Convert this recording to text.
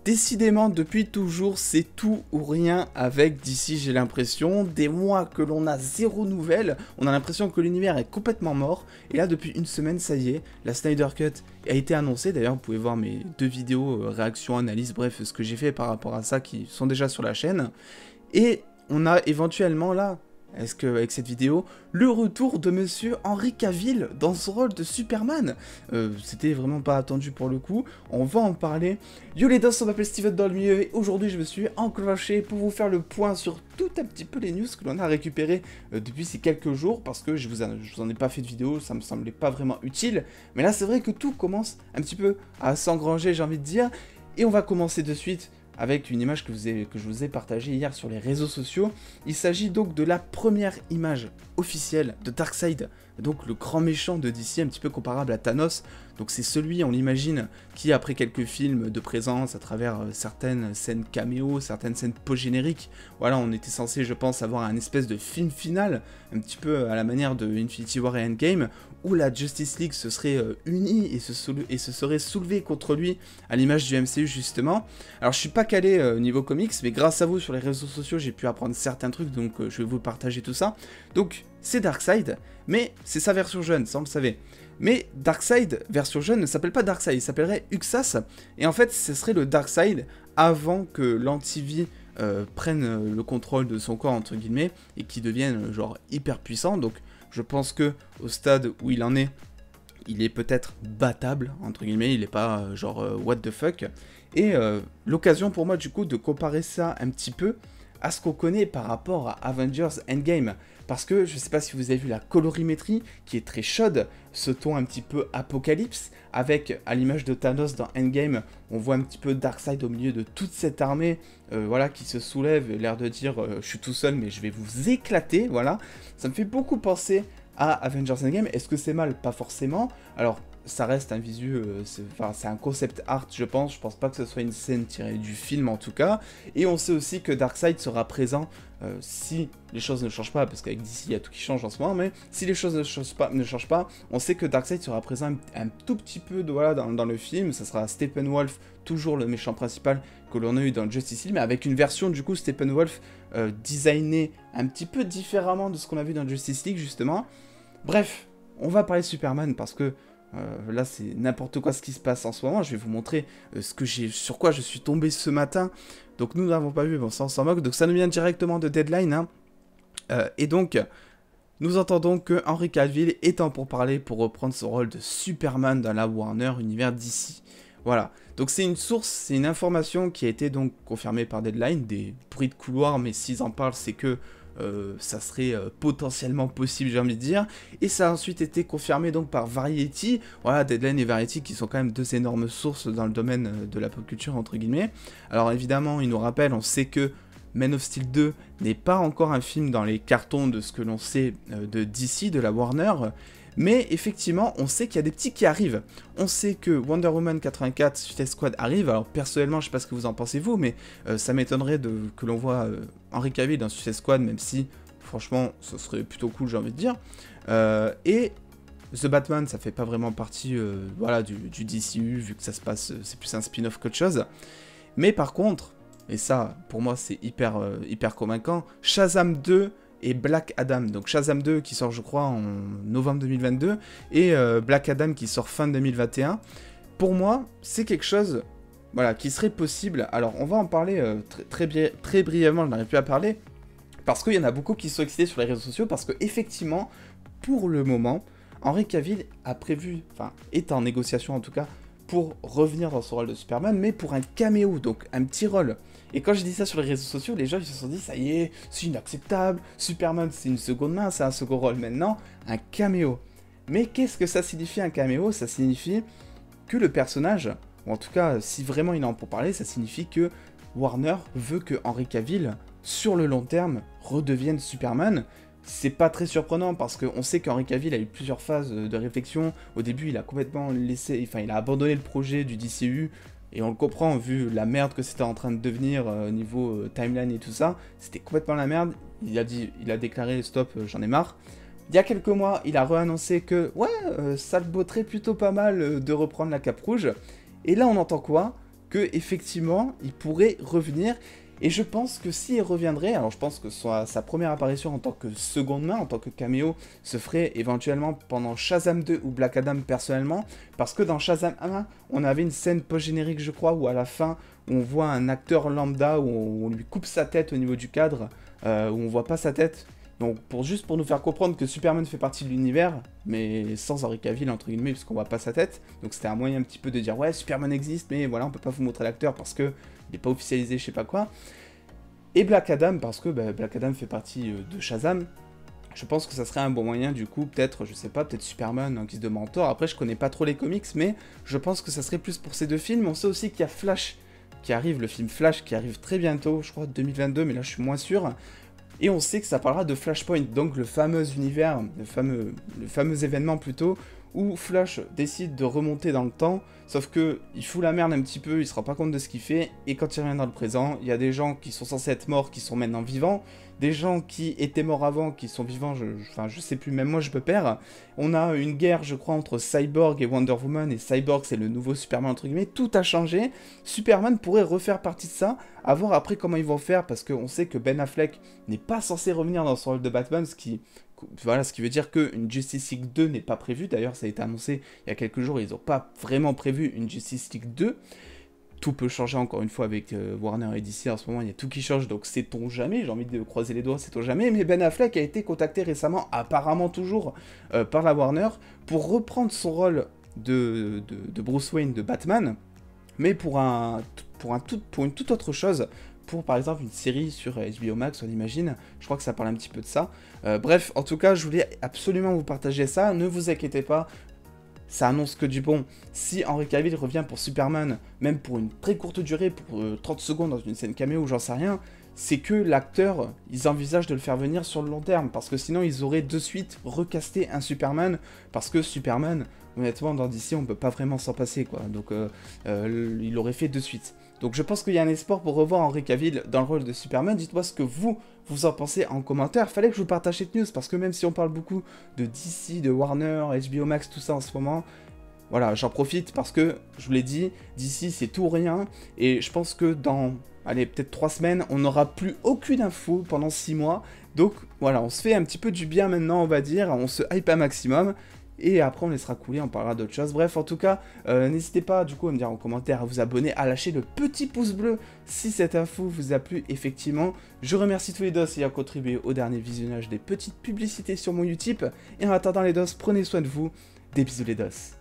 Décidément, depuis toujours, c'est tout ou rien avec DC, j'ai l'impression. Des mois que l'on a zéro nouvelle, on a l'impression que l'univers est complètement mort. Et là, depuis une semaine, ça y est, la Snyder Cut a été annoncée. D'ailleurs, vous pouvez voir mes deux vidéos, réaction, analyse, bref, ce que j'ai fait par rapport à ça, qui sont déjà sur la chaîne. Et on a éventuellement là, est-ce que avec cette vidéo, le retour de Monsieur Henry Cavill dans son rôle de Superman. C'était vraiment pas attendu pour le coup, on va en parler. Yo les dos, on m'appelle Steven dans le milieu et aujourd'hui je me suis enclenché pour vous faire le point sur tout un petit peu les news que l'on a récupérées depuis ces quelques jours, parce que je vous en ai pas fait de vidéo, ça me semblait pas vraiment utile. Mais là c'est vrai que tout commence un petit peu à s'engranger, j'ai envie de dire, et on va commencer de suite avec une image que je vous ai partagée hier sur les réseaux sociaux. Il s'agit donc de la première image officielle de Darkseid, donc le grand méchant de DC, un petit peu comparable à Thanos. Donc c'est celui, on l'imagine, qui après quelques films de présence à travers certaines scènes caméo, certaines scènes post-génériques, voilà, on était censé, je pense, avoir un espèce de film final, un petit peu à la manière de Infinity War et Endgame, où la Justice League se serait unie et se serait soulevée contre lui, à l'image du MCU justement. Alors je suis pas calé niveau comics, mais grâce à vous sur les réseaux sociaux, j'ai pu apprendre certains trucs, donc je vais vous partager tout ça. Donc c'est Darkseid, mais c'est sa version jeune, ça on le savait. Mais Darkseid, version jeune, ne s'appelle pas Darkseid, il s'appellerait Uxas, et en fait ce serait le Darkseid avant que l'anti-vie prenne le contrôle de son corps, entre guillemets, et qui devienne genre hyper puissant. Donc je pense que au stade où il en est, il est peut-être battable, entre guillemets, il est pas genre what the fuck. Et l'occasion pour moi du coup de comparer ça un petit peu à ce qu'on connaît par rapport à Avengers Endgame. Parce que je sais pas si vous avez vu la colorimétrie qui est très chaude, ce ton un petit peu apocalypse, avec à l'image de Thanos dans Endgame, on voit un petit peu Darkseid au milieu de toute cette armée, voilà, qui se soulève, l'air de dire je suis tout seul mais je vais vous éclater, voilà. Ça me fait beaucoup penser à Avengers Endgame. Est-ce que c'est mal? Pas forcément. Alors ça reste un visu, c'est un concept art je pense pas que ce soit une scène tirée du film en tout cas, et on sait aussi que Darkseid sera présent si les choses ne changent pas, parce qu'avec DC il y a tout qui change en ce moment, mais si les choses ne changent pas, on sait que Darkseid sera présent un tout petit peu voilà, dans le film. Ça sera Steppenwolf, toujours le méchant principal que l'on a eu dans Justice League, mais avec une version du coup Steppenwolf designée un petit peu différemment de ce qu'on a vu dans Justice League justement. Bref, on va parler de Superman parce que là c'est n'importe quoi ce qui se passe en ce moment. Je vais vous montrer sur quoi je suis tombé ce matin. Donc nous n'avons pas vu, bon ça on s'en moque, donc ça nous vient directement de Deadline, hein. Et donc nous entendons que Henry Cavill est temps pour parler pour reprendre son rôle de Superman dans la Warner univers DC. Voilà, donc c'est une source, c'est une information qui a été donc confirmée par Deadline, des bruits de couloir, mais s'ils en parlent c'est que ça serait potentiellement possible, j'ai envie de dire, et ça a ensuite été confirmé donc par Variety. Voilà, Deadline et Variety qui sont quand même deux énormes sources dans le domaine de la pop culture entre guillemets. Alors évidemment, ils nous rappellent, on sait que Man of Steel 2 n'est pas encore un film dans les cartons de ce que l'on sait de DC, de la Warner, mais effectivement, on sait qu'il y a des petits qui arrivent. On sait que Wonder Woman 84, Suicide Squad arrive. Alors personnellement, je sais pas ce que vous en pensez vous, mais ça m'étonnerait que l'on voit Henry Cavill dans Suicide Squad, même si, franchement, ce serait plutôt cool, j'ai envie de dire. Et The Batman, ça fait pas vraiment partie voilà, du DCU, vu que ça se passe, c'est plus un spin-off qu'autre chose. Mais par contre, et ça, pour moi, c'est hyper convaincant, Shazam 2 et Black Adam. Donc Shazam 2 qui sort je crois en novembre 2022 et Black Adam qui sort fin 2021. Pour moi, c'est quelque chose voilà, qui serait possible. Alors on va en parler très brièvement, je n'arrive plus à parler, parce qu'il y en a beaucoup qui sont excités sur les réseaux sociaux, parce que effectivement, pour le moment, Henry Cavill a prévu, enfin est en négociation en tout cas, pour revenir dans son rôle de Superman, mais pour un caméo, donc un petit rôle. Et quand je dis ça sur les réseaux sociaux, les gens ils se sont dit, ça y est, c'est inacceptable, Superman c'est une seconde main, c'est un second rôle maintenant, un caméo. Mais qu'est-ce que ça signifie un caméo? Ça signifie que le personnage, ou en tout cas, si vraiment il en a pour parler, ça signifie que Warner veut que Henry Cavill, sur le long terme, redevienne Superman. C'est pas très surprenant parce qu'on sait qu'Henry Cavill a eu plusieurs phases de réflexion. Au début, il a complètement il a abandonné le projet du DCU. Et on le comprend, vu la merde que c'était en train de devenir niveau timeline et tout ça. C'était complètement la merde. Il a déclaré stop, j'en ai marre. Il y a quelques mois, il a réannoncé que ouais, ça le botterait plutôt pas mal de reprendre la cape rouge. Et là, on entend quoi? que effectivement il pourrait revenir. Et je pense que s'il reviendrait, alors je pense que sa première apparition en tant que seconde main, en tant que caméo, se ferait éventuellement pendant Shazam 2 ou Black Adam personnellement, parce que dans Shazam 1, on avait une scène post-générique je crois, où à la fin, on voit un acteur lambda, où on lui coupe sa tête au niveau du cadre, où on voit pas sa tête. Donc juste pour nous faire comprendre que Superman fait partie de l'univers, mais sans Henry Cavill entre guillemets, puisqu'on voit pas sa tête. Donc c'était un moyen un petit peu de dire ouais Superman existe, mais voilà on peut pas vous montrer l'acteur parce que il est pas officialisé, je sais pas quoi. Et Black Adam parce que Black Adam fait partie de Shazam. Je pense que ça serait un bon moyen du coup, peut-être, je sais pas, peut-être Superman en guise de mentor. Après je connais pas trop les comics, mais je pense que ça serait plus pour ces deux films. On sait aussi qu'il y a Flash qui arrive, le film Flash qui arrive très bientôt, je crois 2022, mais là je suis moins sûr. Et on sait que ça parlera de Flashpoint, donc le fameux univers, le fameux événement plutôt, où Flash décide de remonter dans le temps, sauf que il fout la merde un petit peu, il se rend pas compte de ce qu'il fait, et quand il revient dans le présent, il y a des gens qui sont censés être morts, qui sont maintenant vivants, des gens qui étaient morts avant, qui sont vivants, je sais plus, même moi je me perds. On a une guerre, je crois, entre Cyborg et Wonder Woman, et Cyborg c'est le nouveau Superman entre guillemets, tout a changé, Superman pourrait refaire partie de ça, à voir après comment ils vont faire, parce qu'on sait que Ben Affleck n'est pas censé revenir dans son rôle de Batman, ce qui veut dire qu'une Justice League 2 n'est pas prévue. D'ailleurs, ça a été annoncé il y a quelques jours, ils n'ont pas vraiment prévu une Justice League 2. Tout peut changer encore une fois avec Warner et DC en ce moment, il y a tout qui change, donc sait-on jamais, j'ai envie de croiser les doigts, sait-on jamais, mais Ben Affleck a été contacté récemment, apparemment toujours, par la Warner, pour reprendre son rôle de Bruce Wayne de Batman, mais pour une toute autre chose, pour par exemple une série sur HBO Max, on imagine, je crois que ça parle un petit peu de ça. Bref, en tout cas, je voulais absolument vous partager ça, ne vous inquiétez pas, ça annonce que du bon. Si Henry Cavill revient pour Superman, même pour une très courte durée, pour 30 secondes dans une scène caméo ou j'en sais rien, c'est que l'acteur, ils envisagent de le faire venir sur le long terme, parce que sinon ils auraient de suite recasté un Superman, parce que Superman, honnêtement, dans DC, on peut pas vraiment s'en passer, quoi, donc il l'aurait fait de suite. Donc je pense qu'il y a un espoir pour revoir Henry Cavill dans le rôle de Superman. Dites-moi ce que vous en pensez en commentaire. Fallait que je vous partage cette news, parce que même si on parle beaucoup de DC, de Warner, HBO Max, tout ça en ce moment, voilà, j'en profite parce que, je vous l'ai dit, DC c'est tout ou rien, et je pense que dans, allez, peut-être 3 semaines, on n'aura plus aucune info pendant 6 mois, donc voilà, on se fait un petit peu du bien maintenant, on va dire, on se hype un maximum, et après on laissera couler, on parlera d'autres choses. Bref, en tout cas, n'hésitez pas du coup à me dire en commentaire, à vous abonner, à lâcher le petit pouce bleu si cette info vous a plu effectivement. Je remercie tous les dos ayant contribué au dernier visionnage des petites publicités sur mon Utip, et en attendant les dos, prenez soin de vous, des bisous les dos.